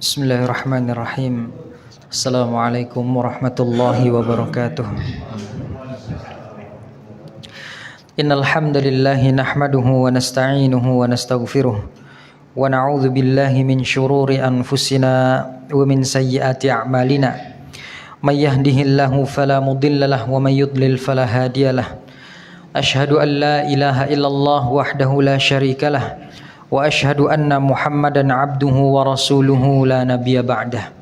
Bismillahirrahmanirrahim. Assalamualaikum warahmatullahi wabarakatuh. Innal hamdalillahi nahmaduhu wa nasta'inuhu wa nastaghfiruh wa na'udzu billahi min shururi anfusina wa min sayyiati a'malina. May yahdihillahu fala mudilla lahu wa may yudlil fala hadiyalah. Asyhadu an la ilaha illallah wahdahu la syarikalah wa asyhadu anna Muhammadan abduhu wa rasuluhu la nabiyya ba'dah.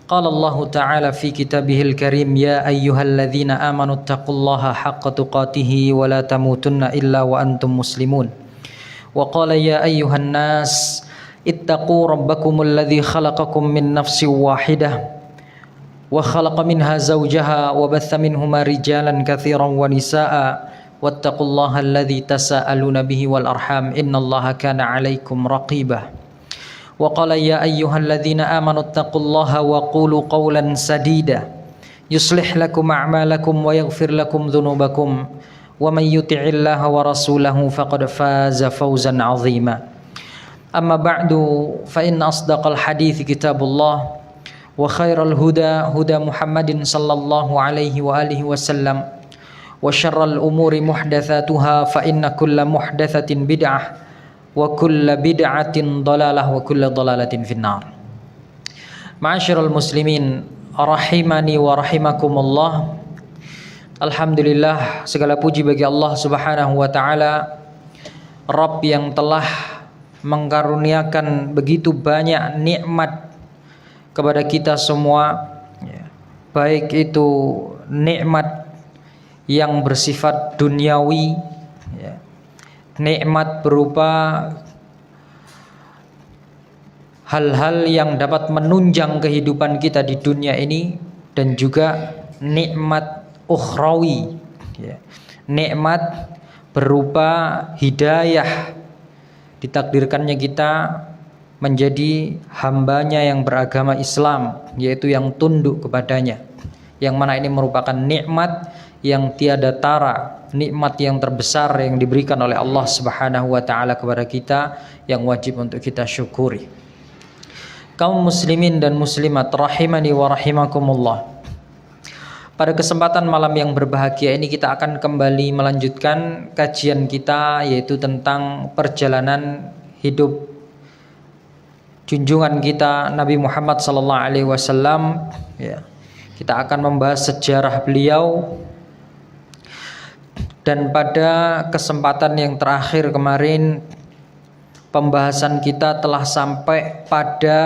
Qala Allah Ta'ala fi kitabihil karim, ya ayyuhalladzina amanu taqullaha haqqa tuqatih wa la tamutunna illa wa antum muslimun. Wa qala ya ayyuhan nas ittaqu rabbakumul ladzi khalaqakum min nafsin wahidah wa khalaqa minha zawjaha wa batha minhuma rijalan katsiran wa nisaa'a wattaqullaha alladzi tasaaluna bihi wal arham innallaha kana 'alaikum raqiba. Wa qala ya ayyuhalladzina amanu taqullaha wa qulu qawlan sadida yuslih lakum a'malakum wa yaghfir lakum dhunubakum wa may yuti'illaha wa rasulahu faqad faza fawzan 'azima. Amma ba'du fa inna asdaqal hadithi kitabullah wa khairal huda huda Muhammadin sallallahu alaihi wa alihi wasallam wa syarral umuri muhdatsatuha fa inna kulla muhdatsatin bid'ah wa kulla bid'atin dhalalah wa kulla dhalalatin finnar. Ma'asyiral muslimin rahimani wa rahimakumullah. Alhamdulillah, segala puji bagi Allah Subhanahu wa taala, Rabb yang telah mengkaruniakan begitu banyak nikmat kepada kita semua, baik itu nikmat yang bersifat duniawi, nikmat berupa hal-hal yang dapat menunjang kehidupan kita di dunia ini, dan juga nikmat ukhrawi, nikmat berupa hidayah, ditakdirkannya kita menjadi hambanya yang beragama Islam, yaitu yang tunduk kepadanya, yang mana ini merupakan nikmat yang tiada tara, nikmat yang terbesar yang diberikan oleh Allah Subhanahu wa taala kepada kita, yang wajib untuk kita syukuri. Kaum muslimin dan muslimat rahimani wa rahimakumullah. Pada kesempatan malam yang berbahagia ini kita akan kembali melanjutkan kajian kita, yaitu tentang perjalanan hidup junjungan kita Nabi Muhammad sallallahu alaihi wasallam. Kita akan membahas sejarah beliau. Dan pada kesempatan yang terakhir kemarin, pembahasan kita telah sampai pada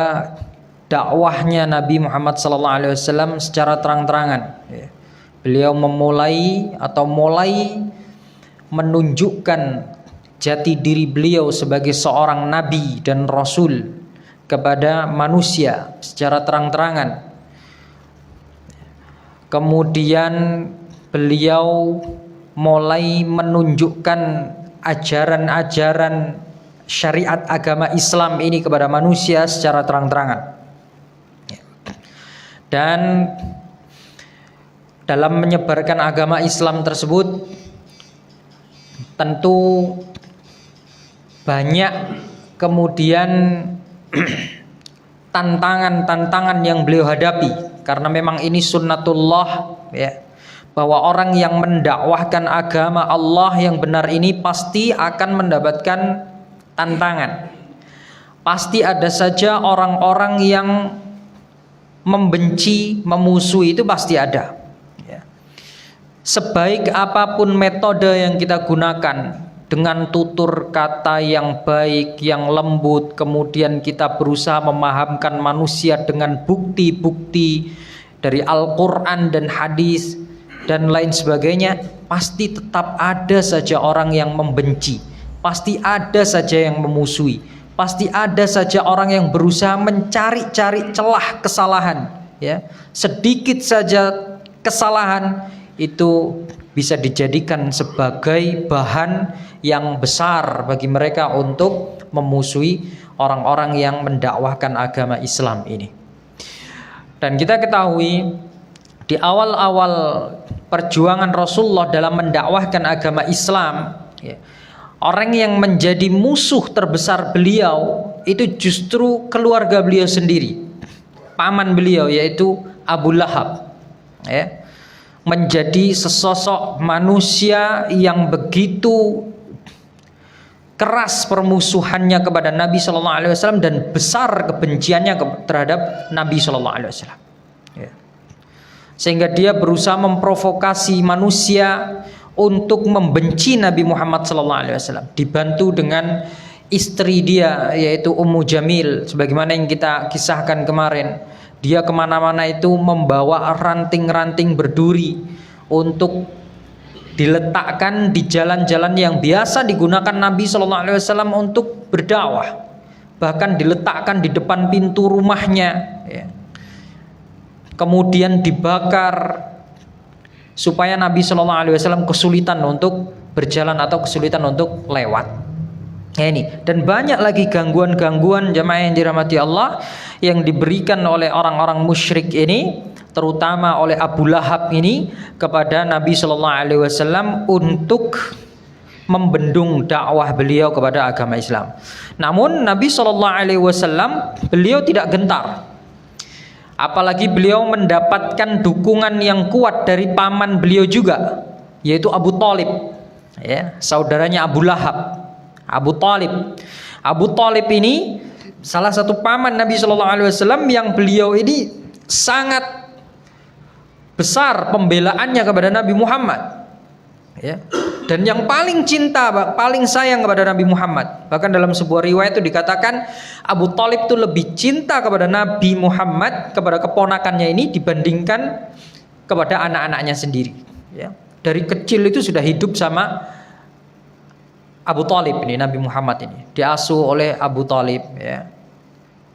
dakwahnya Nabi Muhammad SAW secara terang-terangan. Beliau mulai menunjukkan jati diri beliau sebagai seorang nabi dan rasul kepada manusia secara terang-terangan. Kemudian beliau mulai menunjukkan ajaran-ajaran syariat agama Islam ini kepada manusia secara terang-terangan. Dan dalam menyebarkan agama Islam tersebut tentu banyak kemudian tantangan-tantangan yang beliau hadapi, karena memang ini sunnatullah, bahwa orang yang mendakwahkan agama Allah yang benar ini pasti akan mendapatkan tantangan. Pasti ada saja orang-orang yang membenci, memusuhi, itu pasti ada. Sebaik apapun metode yang kita gunakan, dengan tutur kata yang baik, yang lembut, kemudian kita berusaha memahamkan manusia dengan bukti-bukti dari Al-Quran dan hadis dan lain sebagainya, pasti tetap ada saja orang yang membenci, pasti ada saja yang memusuhi, pasti ada saja orang yang berusaha mencari-cari celah kesalahan. Sedikit saja kesalahan itu bisa dijadikan sebagai bahan yang besar bagi mereka untuk memusuhi orang-orang yang mendakwahkan agama Islam ini. Dan kita ketahui di awal-awal perjuangan Rasulullah dalam mendakwahkan agama Islam, Orang yang menjadi musuh terbesar beliau itu justru keluarga beliau sendiri, paman beliau yaitu Abu Lahab, ya. Menjadi sesosok manusia yang begitu keras permusuhannya kepada Nabi Shallallahu Alaihi Wasallam dan besar kebenciannya terhadap Nabi Shallallahu Alaihi Wasallam, ya. Sehingga dia berusaha memprovokasi manusia untuk membenci Nabi Muhammad Shallallahu Alaihi Wasallam, dibantu dengan istri dia yaitu Ummu Jamil, sebagaimana yang kita kisahkan kemarin. Dia kemana-mana itu membawa ranting-ranting berduri untuk diletakkan di jalan-jalan yang biasa digunakan Nabi Shallallahu Alaihi Wasallam untuk berdakwah, bahkan diletakkan di depan pintu rumahnya, ya. Kemudian dibakar supaya Nabi Shallallahu Alaihi Wasallam kesulitan untuk berjalan atau kesulitan untuk lewat. Ya, ini dan banyak lagi gangguan-gangguan jamaah yang dirahmati Allah yang diberikan oleh orang-orang musyrik ini, terutama oleh Abu Lahab ini kepada Nabi Shallallahu Alaihi Wasallam untuk membendung dakwah beliau kepada agama Islam. Namun Nabi Shallallahu Alaihi Wasallam beliau tidak gentar, apalagi beliau mendapatkan dukungan yang kuat dari paman beliau juga, yaitu Abu Thalib, ya, saudaranya Abu Lahab. Abu Thalib ini salah satu paman Nabi Shallallahu Alaihi Wasallam yang beliau ini sangat besar pembelaannya kepada Nabi Muhammad, ya. Dan yang paling cinta, paling sayang kepada Nabi Muhammad. Bahkan dalam sebuah riwayat itu dikatakan Abu Thalib itu lebih cinta kepada Nabi Muhammad, kepada keponakannya ini, dibandingkan kepada anak-anaknya sendiri, ya. Dari kecil itu sudah hidup sama Abu Thalib ini, Nabi Muhammad ini diasuh oleh Abu Thalib, ya.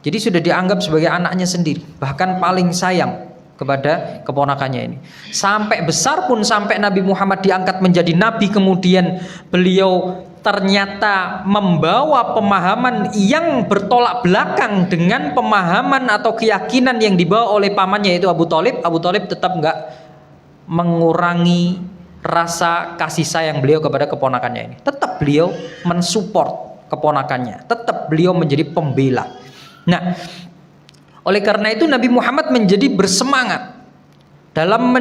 Jadi sudah dianggap sebagai anaknya sendiri, bahkan paling sayang kepada keponakannya ini. Sampai besar pun, sampai Nabi Muhammad diangkat menjadi nabi, kemudian beliau ternyata membawa pemahaman yang bertolak belakang dengan pemahaman atau keyakinan yang dibawa oleh pamannya yaitu Abu Thalib. Abu Thalib tetap enggak mengurangi rasa kasih sayang beliau kepada keponakannya ini. Tetap beliau mensupport keponakannya, tetap beliau menjadi pembela. Nah, oleh karena itu Nabi Muhammad menjadi bersemangat dalam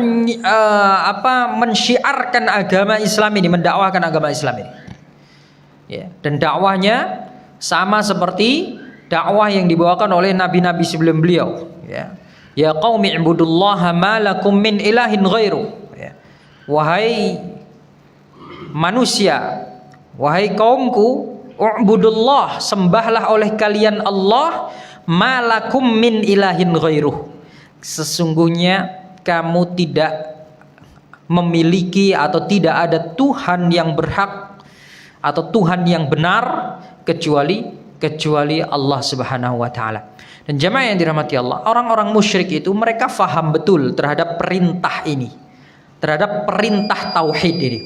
mensyiarkan agama Islam ini, mendakwahkan agama Islam ini, ya. Dan dakwahnya sama seperti dakwah yang dibawakan oleh nabi-nabi sebelum beliau, ya. Ya qaumi ibudullaha ma lakum min ilahin ghairu. Wahai manusia, wahai kaumku, u'budullah, sembahlah oleh kalian Allah, malakum min ilahin ghairuh. Sesungguhnya kamu tidak memiliki atau tidak ada Tuhan yang berhak atau Tuhan yang benar kecuali Allah Subhanahu wa taala. Dan jamaah yang dirahmati Allah, orang-orang musyrik itu mereka faham betul terhadap perintah ini, terhadap perintah tauhid ini.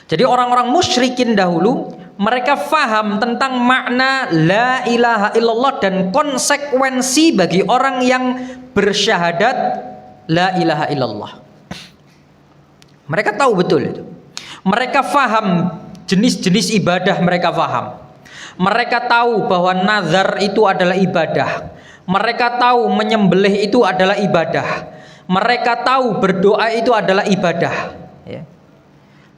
Jadi orang-orang musyrikin dahulu mereka faham tentang makna la ilaha illallah dan konsekuensi bagi orang yang bersyahadat la ilaha illallah. Mereka tahu betul itu. Mereka faham jenis-jenis ibadah, mereka faham. Mereka tahu bahwa nazar itu adalah ibadah. Mereka tahu menyembelih itu adalah ibadah. Mereka tahu berdoa itu adalah ibadah, ya.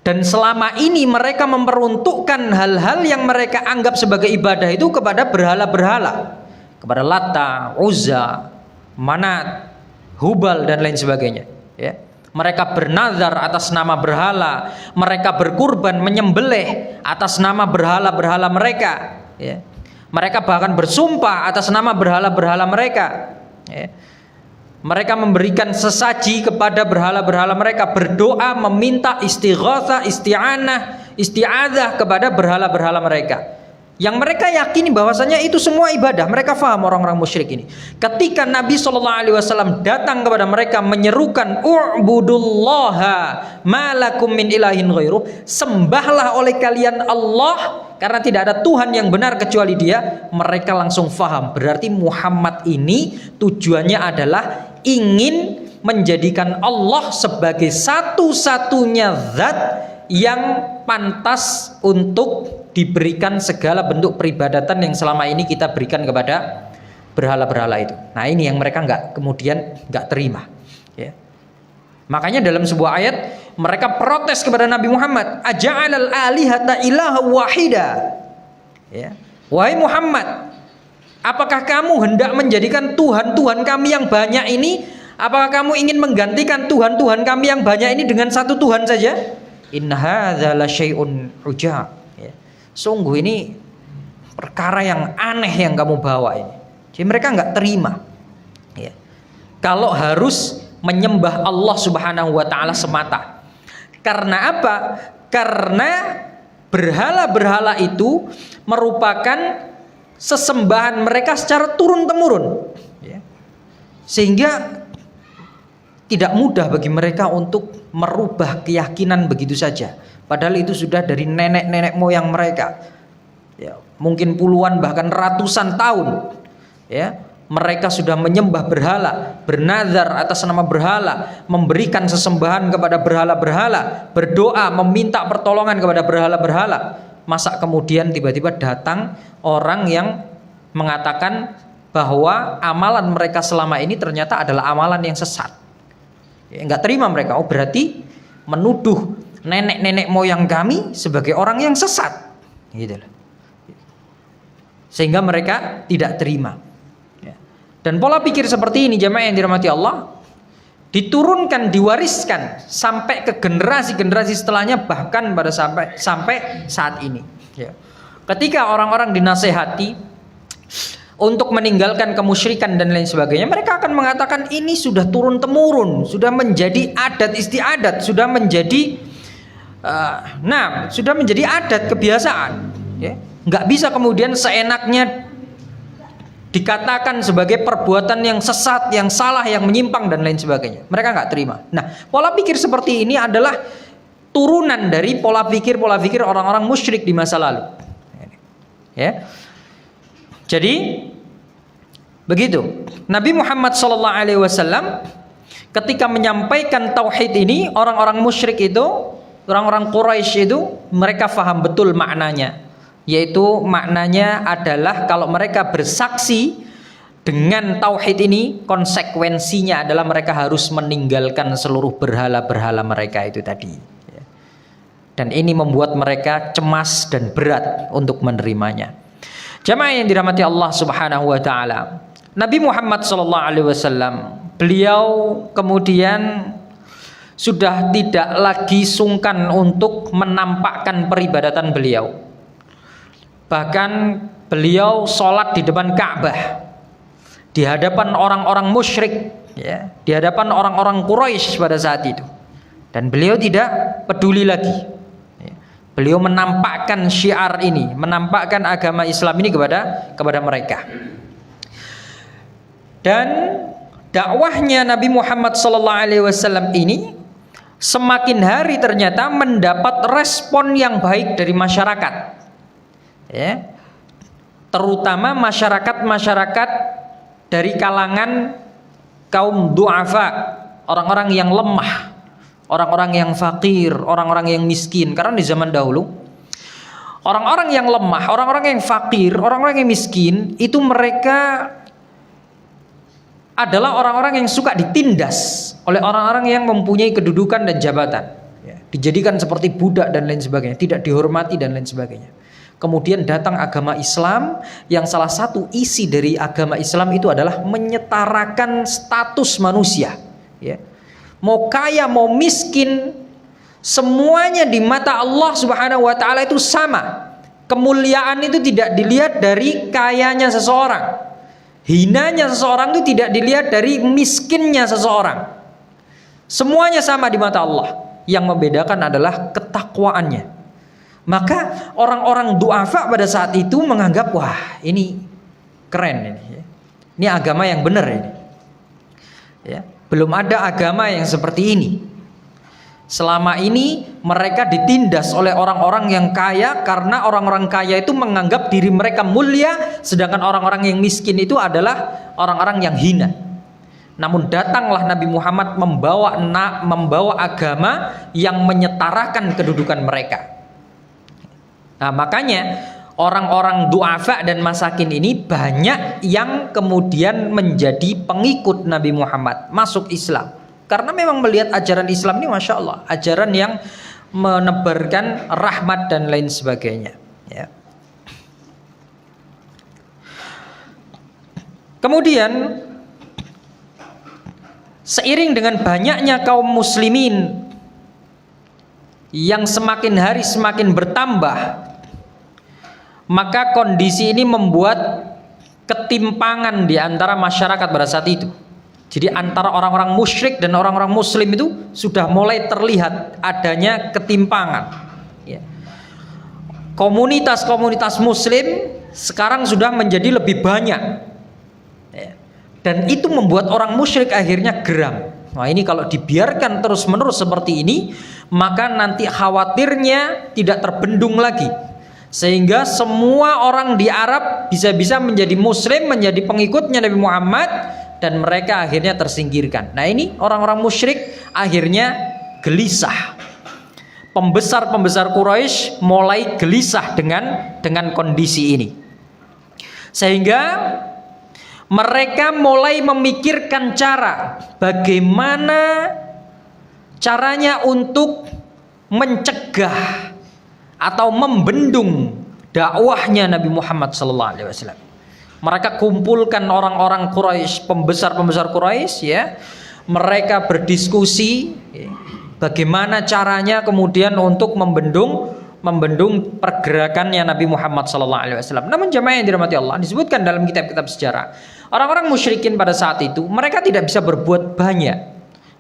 Dan selama ini mereka memperuntukkan hal-hal yang mereka anggap sebagai ibadah itu kepada berhala-berhala, kepada Lata, Uzza, Manat, Hubal dan lain sebagainya, ya. Mereka bernazar atas nama berhala, mereka berkurban menyembelih atas nama berhala-berhala mereka, ya. Mereka bahkan bersumpah atas nama berhala-berhala mereka, ya. Mereka memberikan sesaji kepada berhala-berhala mereka, berdoa meminta istighatsah, isti'anah, isti'adzah kepada berhala-berhala mereka. Yang mereka yakini bahwasanya itu semua ibadah. Mereka faham orang-orang musyrik ini. Ketika Nabi SAW datang kepada mereka menyerukan u'budullaha ma lakum min ilahin ghairuh, sembahlah oleh kalian Allah karena tidak ada Tuhan yang benar kecuali Dia. Mereka langsung faham, berarti Muhammad ini tujuannya adalah ingin menjadikan Allah sebagai satu-satunya zat yang pantas untuk diberikan segala bentuk peribadatan yang selama ini kita berikan kepada berhala-berhala itu. Nah, ini yang mereka nggak terima. Ya. Makanya dalam sebuah ayat mereka protes kepada Nabi Muhammad, aja'alal alihata ilaha wahida. Ya. Wahai Muhammad, apakah kamu hendak menjadikan Tuhan-Tuhan kami yang banyak ini? Apakah kamu ingin menggantikan Tuhan-Tuhan kami yang banyak ini dengan satu Tuhan saja? In hadza la syai'un ujab. Ya. Sungguh ini perkara yang aneh yang kamu bawa ini. Jadi mereka nggak terima. Ya. Kalau harus menyembah Allah Subhanahu wa taala semata. Karena apa? Karena berhala-berhala itu merupakan sesembahan mereka secara turun-temurun, ya. Sehingga tidak mudah bagi mereka untuk merubah keyakinan begitu saja. Padahal itu sudah dari nenek-nenek moyang mereka, ya, mungkin puluhan bahkan ratusan tahun, ya. Mereka sudah menyembah berhala, bernazar atas nama berhala, memberikan sesembahan kepada berhala-berhala, berdoa, meminta pertolongan kepada berhala-berhala. Masa kemudian tiba-tiba datang orang yang mengatakan bahwa amalan mereka selama ini ternyata adalah amalan yang sesat. Ya, nggak terima mereka. Oh, berarti menuduh nenek-nenek moyang kami sebagai orang yang sesat, gitu. Sehingga mereka tidak terima. Dan pola pikir seperti ini, jamaah yang dirahmati Allah, diturunkan, diwariskan sampai ke generasi-generasi setelahnya, bahkan pada sampai saat ini. Ya. Ketika orang-orang dinasehati untuk meninggalkan kemusyrikan dan lain sebagainya, mereka akan mengatakan ini sudah turun temurun, sudah menjadi adat istiadat, sudah menjadi sudah menjadi adat kebiasaan. Ya. Nggak bisa kemudian seenaknya dikatakan sebagai perbuatan yang sesat, yang salah, yang menyimpang dan lain sebagainya. Mereka nggak terima. Nah, pola pikir seperti ini adalah turunan dari pola pikir orang-orang musyrik di masa lalu. Ya. Jadi begitu. Nabi Muhammad SAW ketika menyampaikan tauhid ini, orang-orang musyrik itu, orang-orang Quraisy itu, mereka faham betul maknanya. Yaitu maknanya adalah kalau mereka bersaksi dengan tauhid ini, konsekuensinya adalah mereka harus meninggalkan seluruh berhala-berhala mereka itu tadi. Dan ini membuat mereka cemas dan berat untuk menerimanya. Jamaah yang dirahmati Allah Subhanahu wa taala, Nabi Muhammad SAW, beliau kemudian sudah tidak lagi sungkan untuk menampakkan peribadatan beliau. Bahkan beliau sholat di depan Ka'bah, di hadapan orang-orang musyrik, ya, di hadapan orang-orang Quraisy pada saat itu. Dan beliau tidak peduli lagi. Ya. Beliau menampakkan syiar ini, menampakkan agama Islam ini kepada mereka. Dan dakwahnya Nabi Muhammad SAW ini semakin hari ternyata mendapat respon yang baik dari masyarakat. Ya, terutama masyarakat dari kalangan kaum du'afa, orang-orang yang lemah, orang-orang yang fakir, orang-orang yang miskin. Karena di zaman dahulu orang-orang yang lemah, orang-orang yang fakir, orang-orang yang miskin itu mereka adalah orang-orang yang suka ditindas oleh orang-orang yang mempunyai kedudukan dan jabatan, ya, dijadikan seperti budak dan lain sebagainya, tidak dihormati dan lain sebagainya. Kemudian datang agama Islam yang salah satu isi dari agama Islam itu adalah menyetarakan status manusia. Ya. Mau kaya mau miskin, semuanya di mata Allah Subhanahu wa taala itu sama. Kemuliaan itu tidak dilihat dari kayanya seseorang. Hinanya seseorang itu tidak dilihat dari miskinnya seseorang. Semuanya sama di mata Allah. Yang membedakan adalah ketakwaannya. Maka orang-orang du'afa pada saat itu menganggap, wah ini keren ini, ini agama yang benar ini. Ya, belum ada agama yang seperti ini. Selama ini mereka ditindas oleh orang-orang yang kaya karena orang-orang kaya itu menganggap diri mereka mulia, sedangkan orang-orang yang miskin itu adalah orang-orang yang hina. Namun datanglah Nabi Muhammad membawa agama yang menyetarakan kedudukan mereka. Nah, makanya orang-orang du'afa dan masakin ini banyak yang kemudian menjadi pengikut Nabi Muhammad, masuk Islam. Karena memang melihat ajaran Islam ini Masya Allah, ajaran yang menebarkan rahmat dan lain sebagainya, ya. Kemudian seiring dengan banyaknya kaum muslimin yang semakin hari semakin bertambah, maka kondisi ini membuat ketimpangan di antara masyarakat pada saat itu. Jadi antara orang-orang musyrik dan orang-orang muslim itu sudah mulai terlihat adanya ketimpangan, ya. Komunitas-komunitas muslim sekarang sudah menjadi lebih banyak, ya. Dan itu membuat orang musyrik akhirnya geram. Nah, ini kalau dibiarkan terus-menerus seperti ini, maka nanti khawatirnya tidak terbendung lagi, sehingga semua orang di Arab bisa-bisa menjadi muslim, menjadi pengikutnya Nabi Muhammad, dan mereka akhirnya tersingkirkan. Nah, ini orang-orang musyrik akhirnya gelisah. Pembesar-pembesar Quraisy mulai gelisah dengan kondisi ini, sehingga mereka mulai memikirkan cara bagaimana caranya untuk mencegah atau membendung dakwahnya Nabi Muhammad SAW. Mereka kumpulkan orang-orang Quraisy, pembesar-pembesar Quraisy, ya. Mereka berdiskusi, ya, bagaimana caranya kemudian untuk membendung pergerakannya Nabi Muhammad SAW. Namun jamaah yang dirahmati Allah, disebutkan dalam kitab-kitab sejarah, orang-orang musyrikin pada saat itu mereka tidak bisa berbuat banyak.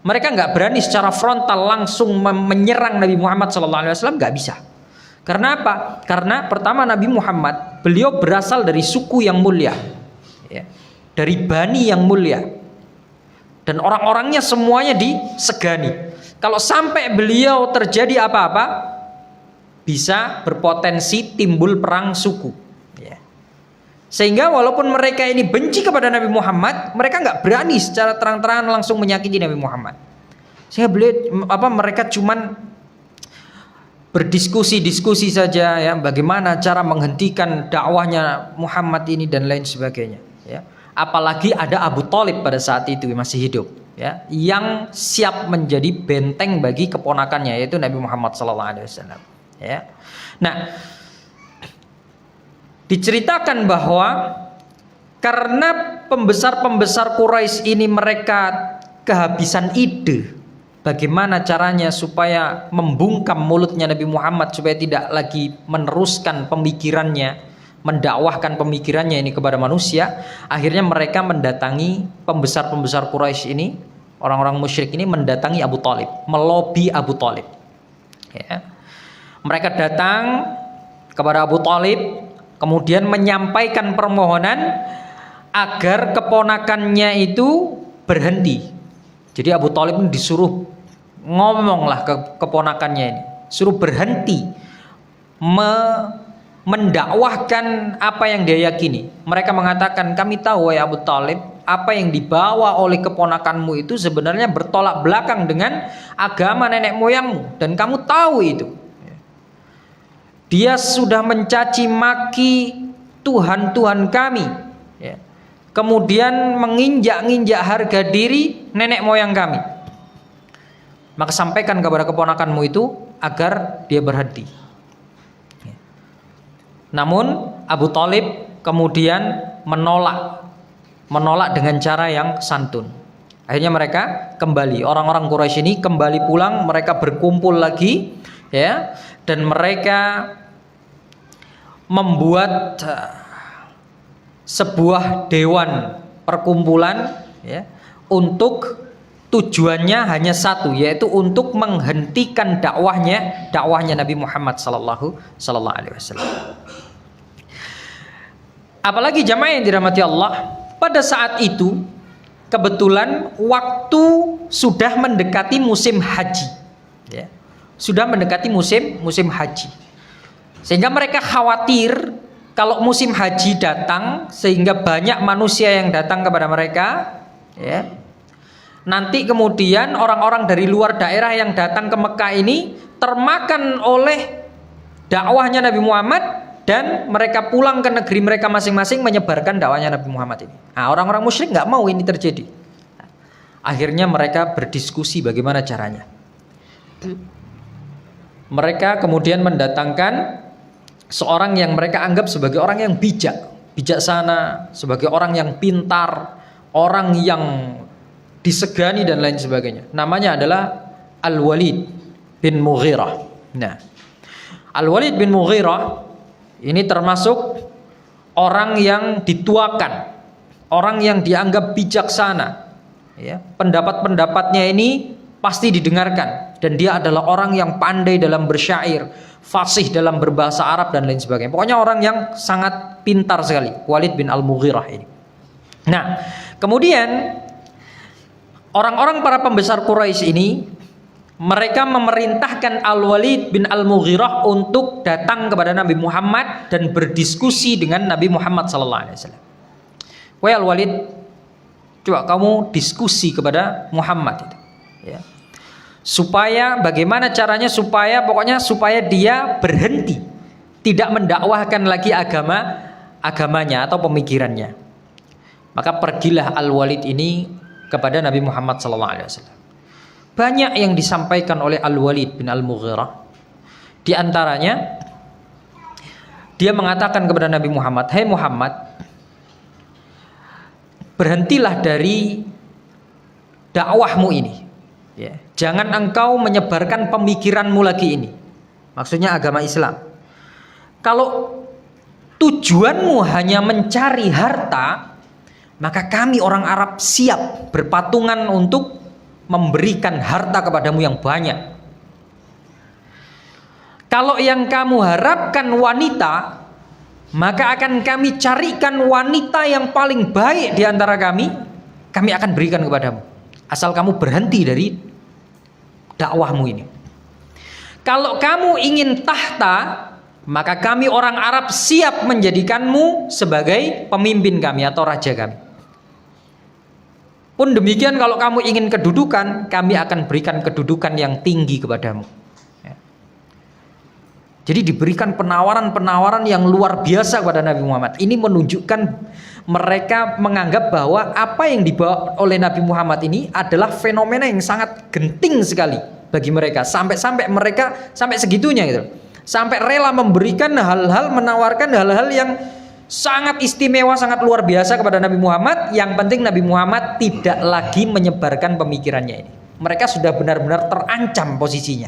Mereka nggak berani secara frontal langsung menyerang Nabi Muhammad SAW, nggak bisa. Karena apa? Karena pertama Nabi Muhammad, beliau berasal dari suku yang mulia, ya, dari bani yang mulia, dan orang-orangnya semuanya disegani. Kalau sampai beliau terjadi apa-apa, bisa berpotensi timbul perang suku, ya. Sehingga walaupun mereka ini benci kepada Nabi Muhammad, mereka nggak berani secara terang-terangan langsung menyakiti Nabi Muhammad. Sehingga mereka cuman berdiskusi saja, ya, bagaimana cara menghentikan dakwahnya Muhammad ini dan lain sebagainya, ya. Apalagi ada Abu Thalib pada saat itu masih hidup, ya, yang siap menjadi benteng bagi keponakannya, yaitu Nabi Muhammad SAW, ya. Nah, diceritakan bahwa karena pembesar-pembesar Quraisy ini mereka kehabisan ide bagaimana caranya supaya membungkam mulutnya Nabi Muhammad supaya tidak lagi meneruskan pemikirannya, mendakwahkan pemikirannya ini kepada manusia. Akhirnya mereka mendatangi pembesar-pembesar Quraisy ini, orang-orang musyrik ini mendatangi Abu Thalib, melobi Abu Thalib, ya. Mereka datang kepada Abu Thalib, kemudian menyampaikan permohonan agar keponakannya itu berhenti. Jadi Abu Thalib disuruh ngomonglah ke keponakannya ini, suruh berhenti mendakwahkan apa yang dia yakini. Mereka mengatakan, kami tahu wahai Abu Thalib, apa yang dibawa oleh keponakanmu itu sebenarnya bertolak belakang dengan agama nenek moyangmu, dan kamu tahu itu. Dia sudah mencaci maki Tuhan-Tuhan kami, ya. Kemudian menginjak-injak harga diri nenek moyang kami. Maka sampaikan kepada keponakanmu itu agar dia berhenti. Namun Abu Thalib kemudian menolak dengan cara yang santun. Akhirnya mereka kembali, orang-orang Quraisy ini kembali pulang, mereka berkumpul lagi, ya, dan mereka membuat sebuah dewan perkumpulan, ya, untuk tujuannya hanya satu, yaitu untuk menghentikan dakwahnya Nabi Muhammad sallallahu alaihi wasallam. Apalagi jamaah yang dirahmati Allah, pada saat itu kebetulan waktu sudah mendekati musim haji, ya. Sudah mendekati musim haji. Sehingga mereka khawatir kalau musim haji datang, sehingga banyak manusia yang datang kepada mereka, ya, nanti kemudian orang-orang dari luar daerah yang datang ke Mekah ini termakan oleh dakwahnya Nabi Muhammad dan mereka pulang ke negeri mereka masing-masing menyebarkan dakwahnya Nabi Muhammad ini. Nah, orang-orang musyrik nggak mau ini terjadi. Akhirnya mereka berdiskusi bagaimana caranya. Mereka kemudian mendatangkan seorang yang mereka anggap sebagai orang yang bijaksana, sebagai orang yang pintar, orang yang disegani dan lain sebagainya. Namanya adalah Al-Walid bin Mughirah. Nah, Al-Walid bin Mughirah ini termasuk orang yang dituakan, orang yang dianggap bijaksana. Ya, pendapat-pendapatnya ini pasti didengarkan dan dia adalah orang yang pandai dalam bersyair, fasih dalam berbahasa Arab dan lain sebagainya. Pokoknya orang yang sangat pintar sekali, Walid bin Al-Mughirah ini. Nah, kemudian orang-orang para pembesar Quraisy ini mereka memerintahkan Al-Walid bin Al-Mughirah untuk datang kepada Nabi Muhammad dan berdiskusi dengan Nabi Muhammad sallallahu alaihi wasallam. Wahai Al-Walid, coba kamu diskusi kepada Muhammad itu, ya. Supaya bagaimana caranya supaya dia berhenti tidak mendakwahkan lagi agamanya atau pemikirannya. Maka pergilah Al-Walid ini kepada Nabi Muhammad SAW. Banyak yang disampaikan oleh Al-Walid bin Al-Mughirah. Di antaranya dia mengatakan kepada Nabi Muhammad, "Hai Muhammad, berhentilah dari dakwahmu ini. Ya, jangan engkau menyebarkan pemikiranmu lagi ini." Maksudnya agama Islam. Kalau tujuanmu hanya mencari harta, maka kami orang Arab siap berpatungan untuk memberikan harta kepadamu yang banyak. Kalau yang kamu harapkan wanita, maka akan kami carikan wanita yang paling baik di antara kami akan berikan kepadamu. Asal kamu berhenti dari dakwahmu ini. Kalau kamu ingin tahta, maka kami orang Arab siap menjadikanmu sebagai pemimpin kami atau raja kami. Pun demikian kalau kamu ingin kedudukan, kami akan berikan kedudukan yang tinggi kepadamu. Ya. Jadi diberikan penawaran-penawaran yang luar biasa kepada Nabi Muhammad. Ini menunjukkan mereka menganggap bahwa apa yang dibawa oleh Nabi Muhammad ini adalah fenomena yang sangat genting sekali bagi mereka. Sampai segitunya gitu. Sampai rela memberikan hal-hal, menawarkan hal-hal yang sangat istimewa, sangat luar biasa kepada Nabi Muhammad. Yang penting Nabi Muhammad tidak lagi menyebarkan pemikirannya ini. Mereka sudah benar-benar terancam posisinya.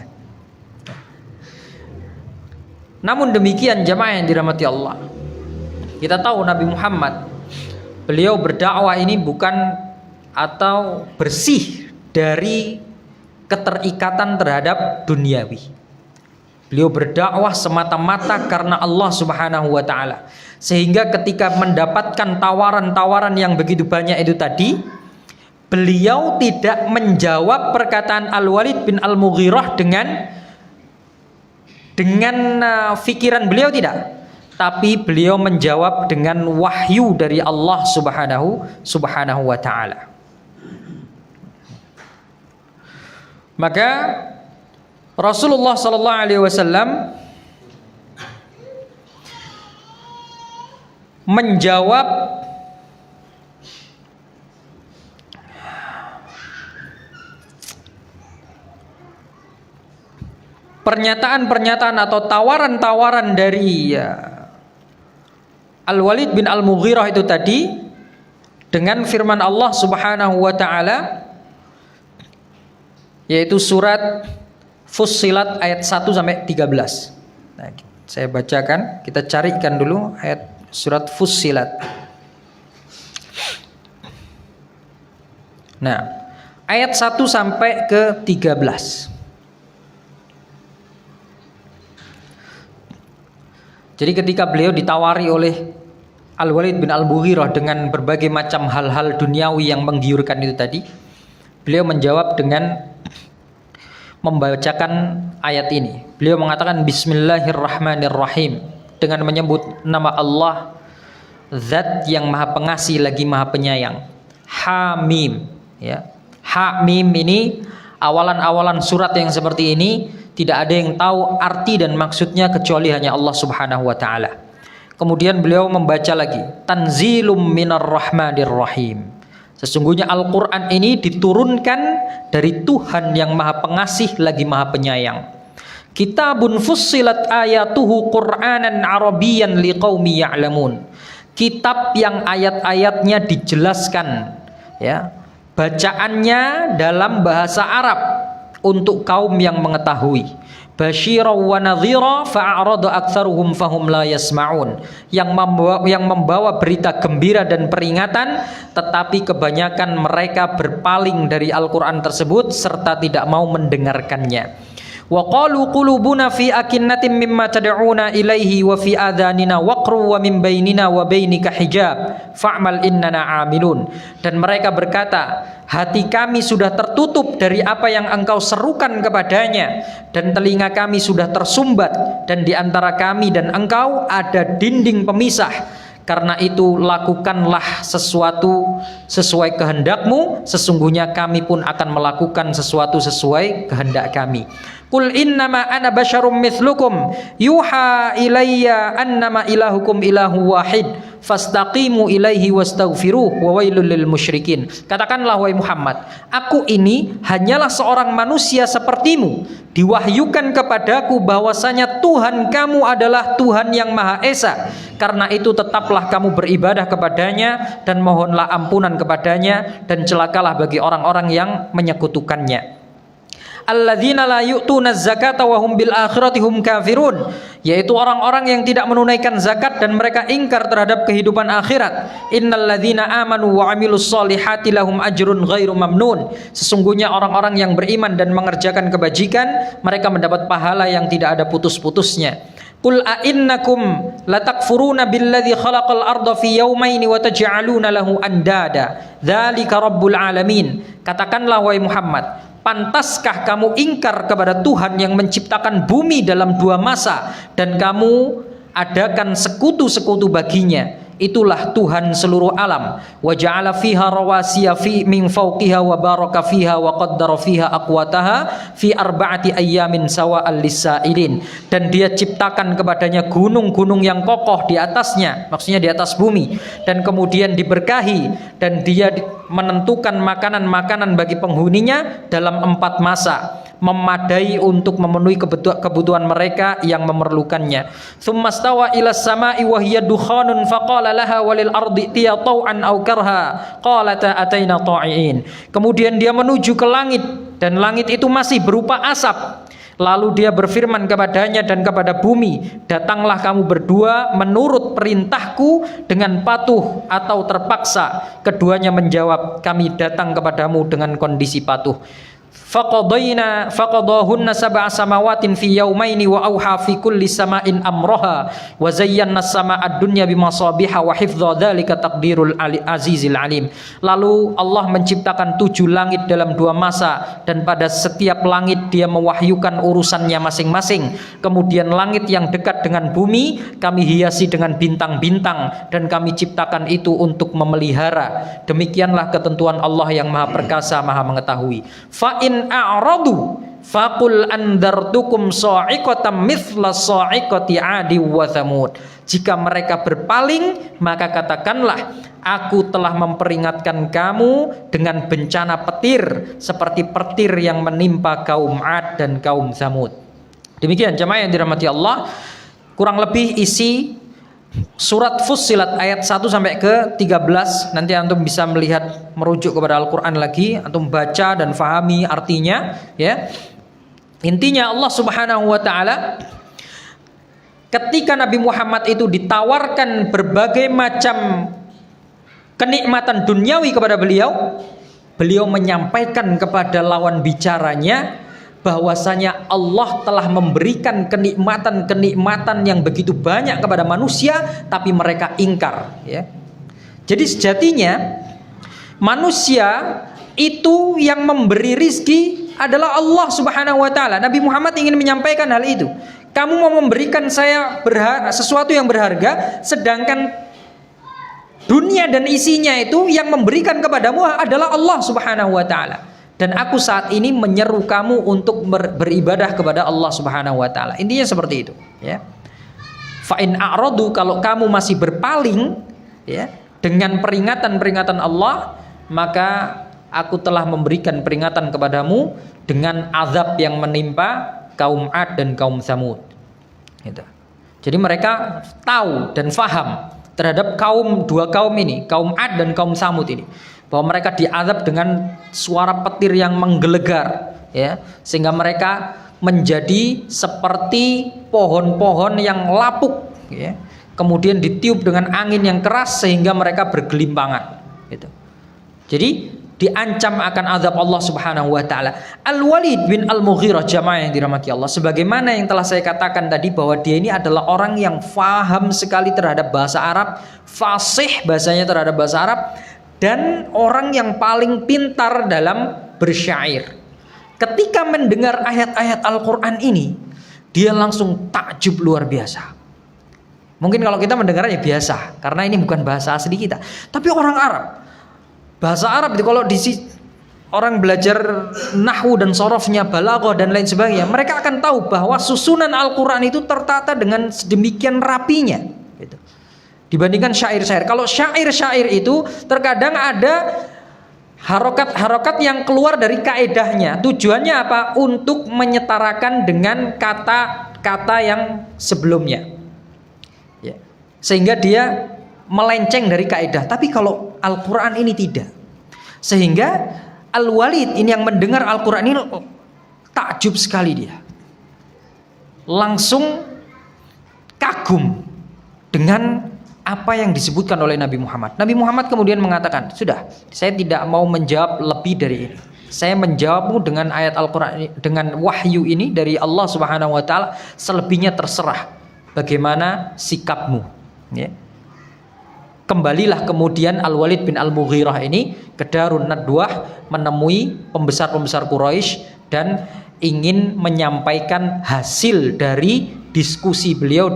Namun demikian jamaah yang dirahmati Allah, kita tahu Nabi Muhammad, beliau berdakwah ini bukan atau bersih dari keterikatan terhadap duniawi. Beliau berdakwah semata-mata karena Allah Subhanahu wa taala. Sehingga ketika mendapatkan tawaran-tawaran yang begitu banyak itu tadi, beliau tidak menjawab perkataan Al-Walid bin Al-Mughirah dengan fikiran beliau, tidak. Tapi beliau menjawab dengan wahyu dari Allah Subhanahu wa taala. Maka Rasulullah sallallahu alaihi wasallam menjawab pernyataan-pernyataan atau tawaran-tawaran dari Al-Walid bin Al-Mughirah itu tadi dengan firman Allah Subhanahu wa taala, yaitu surat Fussilat ayat 1 sampai 13. Nah, saya bacakan, kita carikan dulu ayat surat Fussilat. Nah, ayat 1 sampai ke 13. Jadi ketika beliau ditawari oleh Al-Walid bin Al-Mughirah dengan berbagai macam hal-hal duniawi yang menggiurkan itu tadi, beliau menjawab dengan membacakan ayat ini. Beliau mengatakan Bismillahirrahmanirrahim, dengan menyebut nama Allah, Zat yang Maha Pengasih lagi Maha Penyayang. Hamim, ya. Ha Mim ini awalan-awalan surat yang seperti ini tidak ada yang tahu arti dan maksudnya kecuali hanya Allah Subhanahu wa taala. Kemudian beliau membaca lagi, Tanzilum minar rahmanir rahim. Sesungguhnya Al-Qur'an ini diturunkan dari Tuhan yang Maha Pengasih lagi Maha Penyayang. Kitabun fussilat ayatuhu Qur'anan Arabiyyan liqaumi ya'lamun. Kitab yang ayat-ayatnya dijelaskan, ya, bacaannya dalam bahasa Arab untuk kaum yang mengetahui. Basyira wa nadhira fa'arada aktsaruhum fahum la yasma'un. Yang membawa berita gembira dan peringatan, tetapi kebanyakan mereka berpaling dari Al-Qur'an tersebut serta tidak mau mendengarkannya. Wa qalu qulubuna fi akinnatin mimma tad'una ilaihi wa fi adhanina waqru wa min bainina wa bainika hijab fa'mal innana 'amilun. Dan mereka berkata, hati kami sudah tertutup dari apa yang engkau serukan kepadanya, dan telinga kami sudah tersumbat, dan di antara kami dan engkau ada dinding pemisah. Karena itu lakukanlah sesuatu sesuai kehendakmu, sesungguhnya kami pun akan melakukan sesuatu sesuai kehendak kami. Qul innama ana basyarum mithlukum yuha ilayya annama ilahukum ilahu wahid fastaqimu ilaihi wastaghfiruh wa wailul lil musyrikin. Katakanlah wahai Muhammad, aku ini hanyalah seorang manusia sepertimu. Diwahyukan kepadaku bahwasanya Tuhan kamu adalah Tuhan yang Maha Esa. Karena itu tetaplah kamu beribadah kepadanya dan mohonlah ampunan kepadanya, dan celakalah bagi orang-orang yang menyekutukannya. Alladzina la yu'tuna zakata wa hum bil akhirati hum kafirun, yaitu orang-orang yang tidak menunaikan zakat dan mereka ingkar terhadap kehidupan akhirat. Innalladzina amanu wa amilus solihati lahum ajrun ghairu mamnun. Sesungguhnya orang-orang yang beriman dan mengerjakan kebajikan, mereka mendapat pahala yang tidak ada putus-putusnya. Qul a'innakum latakfuruna billadzi khalaqal arda fi yawmaini wa taj'aluna lahu andada dzalika rabbul alamin. Katakanlah wahai Muhammad, pantaskah kamu ingkar kepada Tuhan yang menciptakan bumi dalam 2 masa dan kamu adakan sekutu-sekutu baginya? Itulah Tuhan seluruh alam. Wa ja'ala fiha rawasiya fi min fawqiha wa baraka fiha wa qaddara fiha aqwataha fi arba'ati ayyamin sawa'al lis-sa'ilin. Dan dia ciptakan kepadanya gunung-gunung yang kokoh di atasnya, maksudnya di atas bumi, dan kemudian diberkahi, dan dia menentukan makanan-makanan bagi penghuninya dalam 4 masa, memadai untuk memenuhi kebutuhan mereka yang memerlukannya. Tsummastawa ilas sama'i wa hiya dukhanun faqala laha walil ardi tiya tau'an aw karha qalata ataina ta'iin. Kemudian dia menuju ke langit dan langit itu masih berupa asap. Lalu dia berfirman kepadanya dan kepada bumi, datanglah kamu berdua menurut perintahku dengan patuh atau terpaksa. Keduanya menjawab, kami datang kepadamu dengan kondisi patuh. Faqadahunna sab'a samawatin fi yaumaini wa auha fi kulli sama'in amraha wa zayyana as-sama'ad dunya bimasabiha wa hifdza dzalika taqdirul azizil alim. Lalu Allah menciptakan 7 langit dalam 2 masa, dan pada setiap langit dia mewahyukan urusannya masing-masing. Kemudian langit yang dekat dengan bumi kami hiasi dengan bintang-bintang, dan kami ciptakan itu untuk memelihara. Demikianlah ketentuan Allah yang Maha Perkasa, Maha Mengetahui. Fa in a'radu faqul andartukum sa'iqatan mithla sa'iqati 'adi wa thamud. Jika mereka berpaling, maka katakanlah, aku telah memperingatkan kamu dengan bencana petir seperti petir yang menimpa kaum 'Ad dan kaum Thamud. Demikian jemaah yang dirahmati Allah, kurang lebih isi surat Fussilat ayat 1 sampai ke 13. Nanti antum bisa melihat, merujuk kepada Al-Qur'an lagi, antum baca dan fahami artinya, ya. Intinya Allah Subhanahu wa taala ketika Nabi Muhammad itu ditawarkan berbagai macam kenikmatan duniawi kepada beliau, beliau menyampaikan kepada lawan bicaranya bahwasanya Allah telah memberikan kenikmatan-kenikmatan yang begitu banyak kepada manusia, tapi mereka ingkar, ya. Jadi sejatinya manusia itu yang memberi rizki adalah Allah Subhanahu wa taala. Nabi Muhammad ingin menyampaikan hal itu. Kamu mau memberikan saya sesuatu yang berharga, sedangkan dunia dan isinya itu yang memberikan kepadamu adalah Allah Subhanahu wa taala. dan aku saat ini menyeru kamu untuk beribadah kepada Allah Subhanahu wa taala. Intinya seperti itu, ya. Fa in a'radu, kalau kamu masih berpaling, ya, dengan peringatan-peringatan Allah, maka aku telah memberikan peringatan kepadamu dengan azab yang menimpa kaum Ad dan kaum Tsamud. Gitu. Jadi mereka tahu dan faham terhadap dua kaum ini, kaum Ad dan kaum Tsamud ini, bahwa mereka diazab dengan suara petir yang menggelegar, ya, sehingga mereka menjadi seperti pohon-pohon yang lapuk, ya, kemudian ditiup dengan angin yang keras sehingga mereka bergelimpangan, gitu. Jadi diancam akan azab Allah Subhanahu wa taala. Al-Walid bin Al-Mughirah, jamaah yang dirahmati Allah, sebagaimana yang telah saya katakan tadi, bahwa dia ini adalah orang yang faham sekali terhadap bahasa Arab, fasih bahasanya terhadap bahasa Arab, dan orang yang paling pintar dalam bersyair. Ketika mendengar ayat-ayat Al-Qur'an ini, dia langsung takjub luar biasa. Mungkin kalau kita mendengarnya biasa, karena ini bukan bahasa asli kita. Tapi orang Arab, bahasa Arab itu kalau orang belajar nahwu dan sorofnya, balaghah dan lain sebagainya, mereka akan tahu bahwa susunan Al-Quran itu tertata dengan sedemikian rapinya, gitu. Dibandingkan syair-syair. Kalau syair-syair itu terkadang ada harokat-harokat yang keluar dari kaedahnya. Tujuannya apa? Untuk menyetarakan dengan kata-kata yang sebelumnya, ya. Sehingga dia melenceng dari kaedah. Tapi kalau Al-Quran ini tidak. Sehingga Al-Walid ini yang mendengar Al-Quran ini takjub sekali dia. Langsung kagum dengan apa yang disebutkan oleh Nabi Muhammad. Nabi Muhammad kemudian mengatakan, sudah, saya tidak mau menjawab lebih dari ini. Saya menjawabmu dengan ayat Al-Quran, dengan wahyu ini dari Allah Subhanahu wa taala. Selebihnya terserah bagaimana sikapmu, ya. Kembalilah kemudian Al-Walid bin Al-Mughirah ini ke Darun Nadwah, menemui pembesar-pembesar Quraisy dan ingin menyampaikan hasil dari diskusi beliau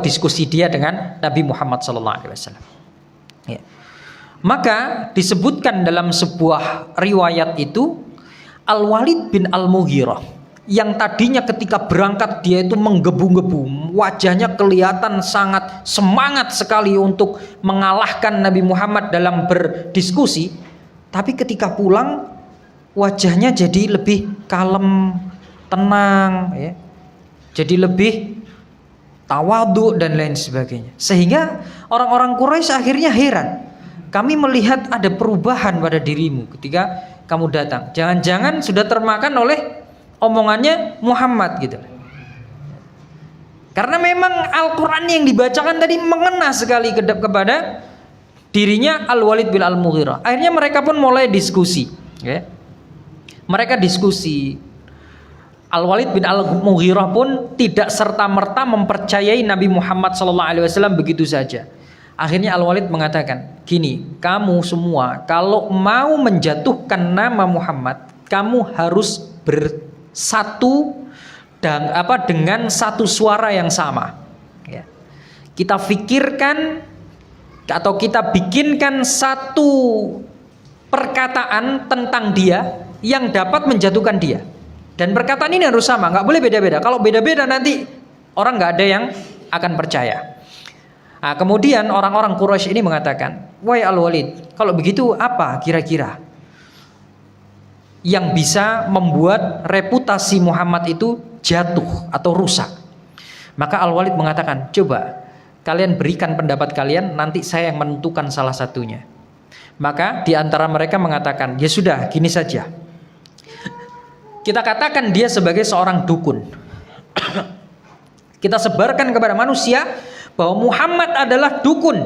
diskusi dia dengan Nabi Muhammad SAW. Ya. Maka disebutkan dalam sebuah riwayat itu, Al-Walid bin Al-Mughirah yang tadinya ketika berangkat dia itu menggebu-gebu, wajahnya kelihatan sangat semangat sekali untuk mengalahkan Nabi Muhammad dalam berdiskusi, tapi ketika pulang wajahnya jadi lebih kalem, tenang, ya. Jadi lebih tawadhu dan lain sebagainya. Sehingga orang-orang Quraisy akhirnya heran, kami melihat ada perubahan pada dirimu ketika kamu datang. Jangan-jangan sudah termakan oleh omongannya Muhammad, gitu. Karena memang Al-Quran yang dibacakan tadi mengena sekali kepada dirinya Al-Walid bin Al-Mughirah. Akhirnya mereka pun mulai diskusi, ya. Mereka diskusi. Al-Walid bin Al-Mughirah pun tidak serta-merta mempercayai Nabi Muhammad SAW begitu saja. Akhirnya Al-Walid mengatakan, gini, kamu semua kalau mau menjatuhkan nama Muhammad, kamu harus bersatu dan dengan satu suara yang sama, ya. Kita pikirkan atau kita bikinkan satu perkataan tentang dia yang dapat menjatuhkan dia, dan perkataan ini harus sama, nggak boleh beda-beda. Kalau beda-beda nanti orang nggak ada yang akan percaya. Nah, kemudian orang-orang Quraisy ini mengatakan, wahai Al-Walid, kalau begitu apa kira-kira yang bisa membuat reputasi Muhammad itu jatuh atau rusak? Maka Al-Walid mengatakan, coba kalian berikan pendapat kalian, nanti saya yang menentukan salah satunya. Maka di antara mereka mengatakan, ya sudah, gini saja, kita katakan dia sebagai seorang dukun. Kita sebarkan kepada manusia bahwa Muhammad adalah dukun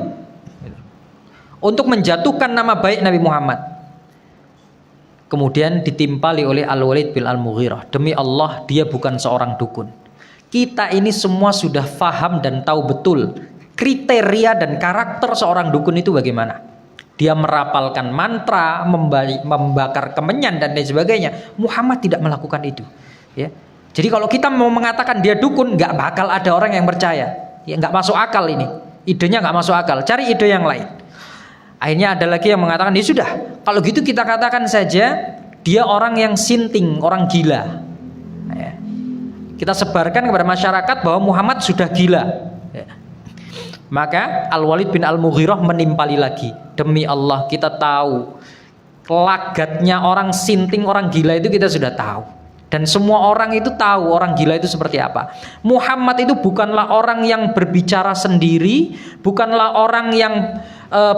untuk menjatuhkan nama baik Nabi Muhammad. Kemudian ditimpali oleh Al-Walid bin Al-Mughirah, demi Allah dia bukan seorang dukun. Kita ini semua sudah faham dan tahu betul kriteria dan karakter seorang dukun itu bagaimana. Dia merapalkan mantra, membakar kemenyan dan lain sebagainya. Muhammad tidak melakukan itu, ya. Jadi kalau kita mau mengatakan dia dukun, nggak bakal ada orang yang percaya. Ya, nggak masuk akal ini. Idenya nggak masuk akal. Cari ide yang lain. Akhirnya ada lagi yang mengatakan, ya sudah, kalau gitu kita katakan saja dia orang yang sinting, orang gila. Ya. Kita sebarkan kepada masyarakat bahwa Muhammad sudah gila. Ya. Maka Al-Walid bin Al-Mughirah menimpali lagi. Demi Allah, kita tahu lagatnya orang sinting, orang gila itu kita sudah tahu. Dan semua orang itu tahu orang gila itu seperti apa. Muhammad itu bukanlah orang yang berbicara sendiri, bukanlah orang yang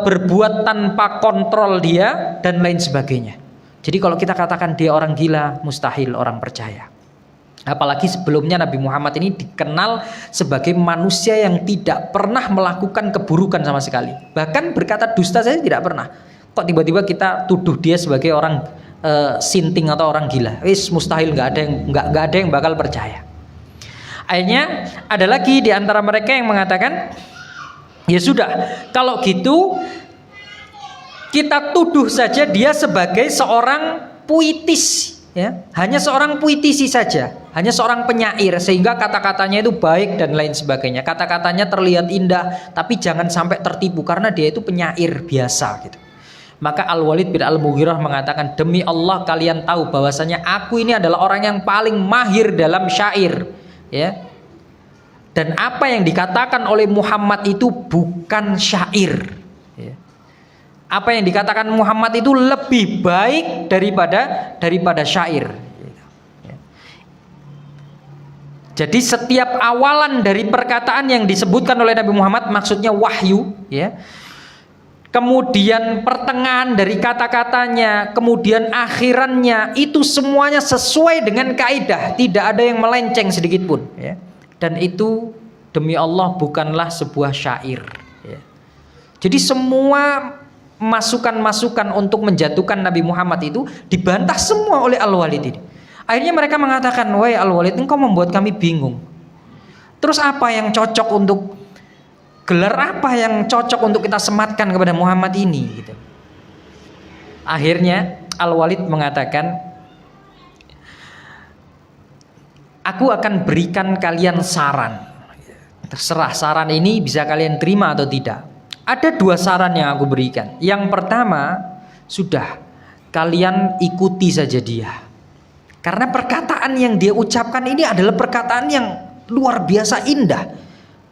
berbuat tanpa kontrol dia, dan lain sebagainya. Jadi kalau kita katakan dia orang gila, mustahil orang percaya. Apalagi sebelumnya Nabi Muhammad ini dikenal sebagai manusia yang tidak pernah melakukan keburukan sama sekali. Bahkan berkata dusta saja tidak pernah. Kok tiba-tiba kita tuduh dia sebagai orang sinting atau orang gila? Wis mustahil, nggak ada yang bakal percaya. Akhirnya ada lagi di antara mereka yang mengatakan, ya sudah, kalau gitu kita tuduh saja dia sebagai seorang puitis, ya, hanya seorang puitisi saja, hanya seorang penyair, sehingga kata-katanya itu baik dan lain sebagainya. Kata-katanya terlihat indah, tapi jangan sampai tertipu karena dia itu penyair biasa gitu. Maka Al-Walid bin Al-Mughirah mengatakan, demi Allah kalian tahu bahwasanya aku ini adalah orang yang paling mahir dalam syair, ya. Dan apa yang dikatakan oleh Muhammad itu bukan syair, ya. Apa yang dikatakan Muhammad itu lebih baik daripada syair, ya. Jadi setiap awalan dari perkataan yang disebutkan oleh Nabi Muhammad maksudnya wahyu, ya. Kemudian pertengahan dari kata-katanya, kemudian akhirannya, itu semuanya sesuai dengan kaidah, tidak ada yang melenceng sedikit pun, ya. Dan itu demi Allah bukanlah sebuah syair, ya. Jadi semua masukan-masukan untuk menjatuhkan Nabi Muhammad itu dibantah semua oleh Al-Walid ini. Akhirnya mereka mengatakan, wahai Al-Walid, engkau membuat kami bingung. Terus apa yang cocok untuk gelar, apa yang cocok untuk kita sematkan kepada Muhammad ini gitu. Akhirnya Al-Walid mengatakan, aku akan berikan kalian saran. Terserah, saran ini bisa kalian terima atau tidak. Ada dua saran yang aku berikan. Yang pertama, sudah, kalian ikuti saja dia. Karena perkataan yang dia ucapkan ini adalah perkataan yang luar biasa indah.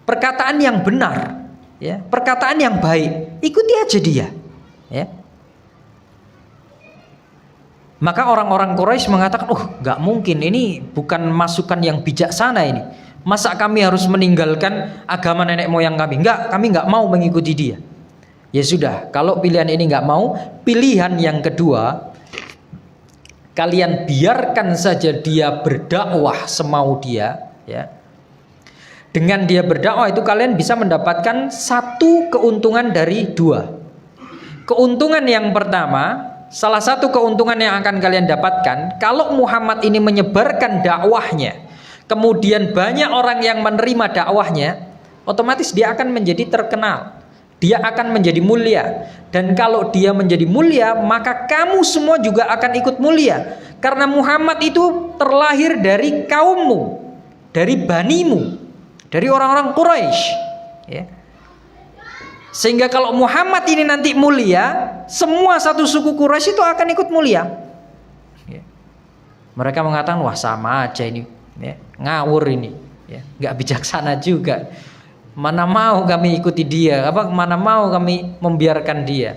Perkataan yang benar, ya, perkataan yang baik, ikuti aja dia, ya. Maka orang-orang Quraisy mengatakan, nggak mungkin, ini bukan masukan yang bijaksana ini. Masa kami harus meninggalkan agama nenek moyang kami? Enggak, kami nggak mau mengikuti dia. Ya sudah, kalau pilihan ini nggak mau, pilihan yang kedua, kalian biarkan saja dia berdakwah semau dia, ya. Dengan dia berdakwah itu kalian bisa mendapatkan satu keuntungan dari dua. Keuntungan yang pertama, salah satu keuntungan yang akan kalian dapatkan, kalau Muhammad ini menyebarkan dakwahnya, kemudian banyak orang yang menerima dakwahnya, otomatis dia akan menjadi terkenal, dia akan menjadi mulia. Dan kalau dia menjadi mulia, maka kamu semua juga akan ikut mulia. Karena Muhammad itu terlahir dari kaummu, dari banimu, dari orang-orang Quraisy, ya. Sehingga kalau Muhammad ini nanti mulia, semua satu suku Quraisy itu akan ikut mulia, ya. Mereka mengatakan, wah sama aja ini, ya, ngawur ini, ya, nggak bijaksana juga. Mana mau kami ikuti dia, mana mau kami membiarkan dia.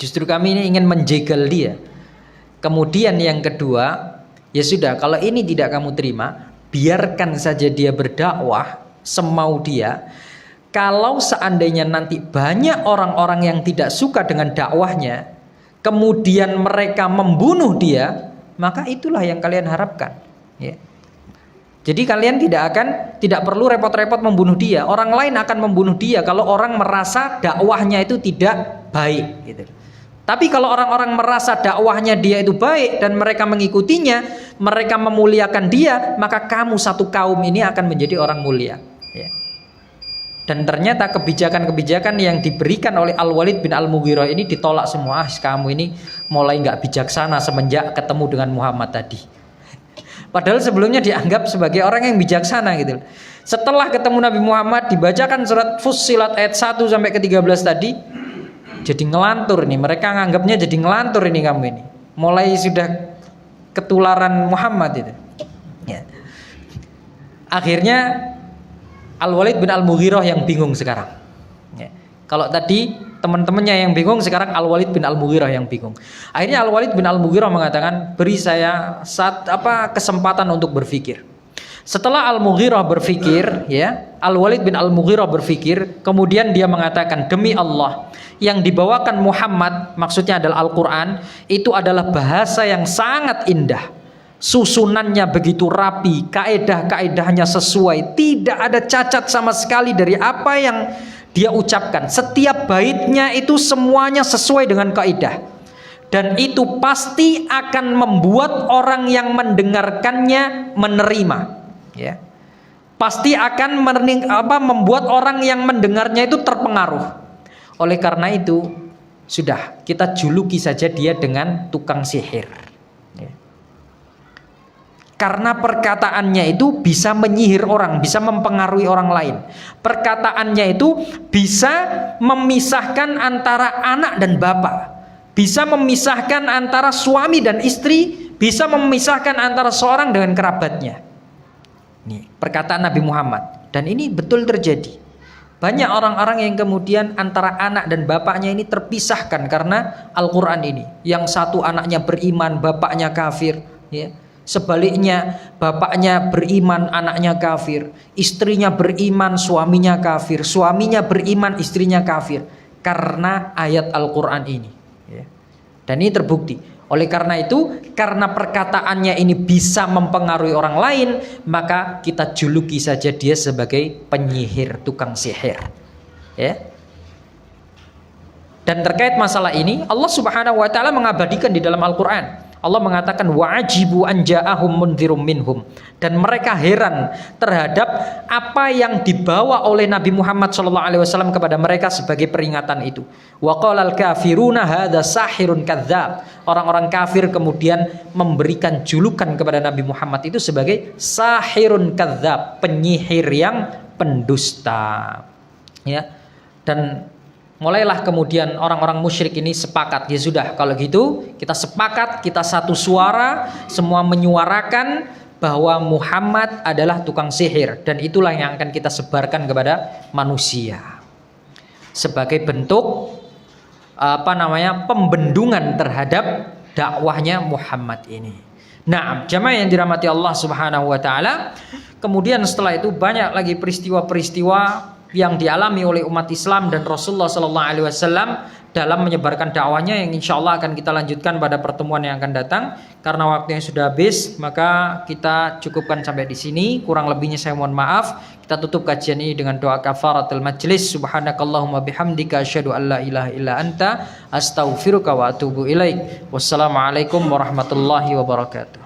Justru kami ini ingin menjegal dia. Kemudian yang kedua, ya sudah, kalau ini tidak kamu terima, biarkan saja dia berdakwah semau dia. Kalau seandainya nanti banyak orang-orang yang tidak suka dengan dakwahnya, kemudian mereka membunuh dia, maka itulah yang kalian harapkan, ya. Jadi kalian tidak perlu repot-repot membunuh dia. Orang lain akan membunuh dia kalau orang merasa dakwahnya itu tidak baik, gitu. Tapi kalau orang-orang merasa dakwahnya dia itu baik dan mereka mengikutinya, mereka memuliakan dia, maka kamu satu kaum ini akan menjadi orang mulia, ya. Dan ternyata kebijakan-kebijakan yang diberikan oleh Al-Walid bin Al-Mughirah ini ditolak semua. Kamu ini mulai nggak bijaksana semenjak ketemu dengan Muhammad tadi. Padahal sebelumnya dianggap sebagai orang yang bijaksana gitu. Setelah ketemu Nabi Muhammad, dibacakan surat Fussilat ayat 1 sampai ke 13 tadi, jadi ngelantur nih. Mereka nganggapnya jadi ngelantur ini kamu ini. mulai sudah ketularan Muhammad itu. Ya. Akhirnya Al-Walid bin Al-Mughirah yang bingung sekarang. Ya. Kalau tadi teman-temannya yang bingung, sekarang Al-Walid bin Al-Mughirah yang bingung. Akhirnya Al-Walid bin Al-Mughirah mengatakan, beri saya kesempatan untuk berpikir. Setelah Al-Mughirah berpikir, ya, Al-Walid bin Al-Mughirah berpikir, kemudian dia mengatakan, demi Allah, yang dibawakan Muhammad, maksudnya adalah Al-Quran, itu adalah bahasa yang sangat indah. Susunannya begitu rapi, kaedah-kaedahnya sesuai, tidak ada cacat sama sekali dari apa yang dia ucapkan. Setiap baitnya itu semuanya sesuai dengan kaidah, dan itu pasti akan membuat orang yang mendengarkannya menerima, ya. Pasti akan membuat orang yang mendengarnya itu terpengaruh. Oleh karena itu, sudah kita juluki saja dia dengan tukang sihir, ya. Karena perkataannya itu bisa menyihir orang, bisa mempengaruhi orang lain. Perkataannya itu bisa memisahkan antara anak dan bapak, bisa memisahkan antara suami dan istri, bisa memisahkan antara seorang dengan kerabatnya. Ini perkataan Nabi Muhammad, dan ini betul terjadi. Banyak orang-orang yang kemudian antara anak dan bapaknya ini terpisahkan karena Al-Quran ini. Yang satu anaknya beriman, bapaknya kafir, ya. Sebaliknya, bapaknya beriman, anaknya kafir. Istrinya beriman, suaminya kafir. Suaminya beriman, istrinya kafir. Karena ayat Al-Quran ini, ya. Dan ini terbukti. Oleh karena itu, karena perkataannya ini bisa mempengaruhi orang lain, maka kita juluki saja dia sebagai penyihir, tukang sihir, ya. Dan terkait masalah ini, Allah Subhanahu wa taala mengabadikan di dalam Al-Qur'an. Allah mengatakan wa'ajibu an ja'ahum mundhirum minhum, dan mereka heran terhadap apa yang dibawa oleh Nabi Muhammad SAW kepada mereka sebagai peringatan itu. Wa qalal kafiruna hadza sahirun kadzdzab. Orang-orang kafir kemudian memberikan julukan kepada Nabi Muhammad itu sebagai sahirun kadzdzab, penyihir yang pendusta, ya. Dan mulailah kemudian orang-orang musyrik ini sepakat, ya sudah kalau gitu kita sepakat, kita satu suara, semua menyuarakan bahwa Muhammad adalah tukang sihir, dan itulah yang akan kita sebarkan kepada manusia sebagai bentuk pembendungan terhadap dakwahnya Muhammad ini. Nah, jamaah yang dirahmati Allah Subhanahu wa taala, kemudian setelah itu banyak lagi peristiwa-peristiwa yang dialami oleh umat Islam dan Rasulullah SAW dalam menyebarkan dakwahnya, yang insya Allah akan kita lanjutkan pada pertemuan yang akan datang. Karena waktunya sudah habis, maka kita cukupkan sampai di sini. Kurang lebihnya saya mohon maaf. Kita tutup kajian ini dengan doa kafaratul majlis. Subhanakallahumma bihamdika asyhadu an la ilaha illa anta astaghfiruka wa atubu ilaik. Wassalamualaikum warahmatullahi wabarakatuh.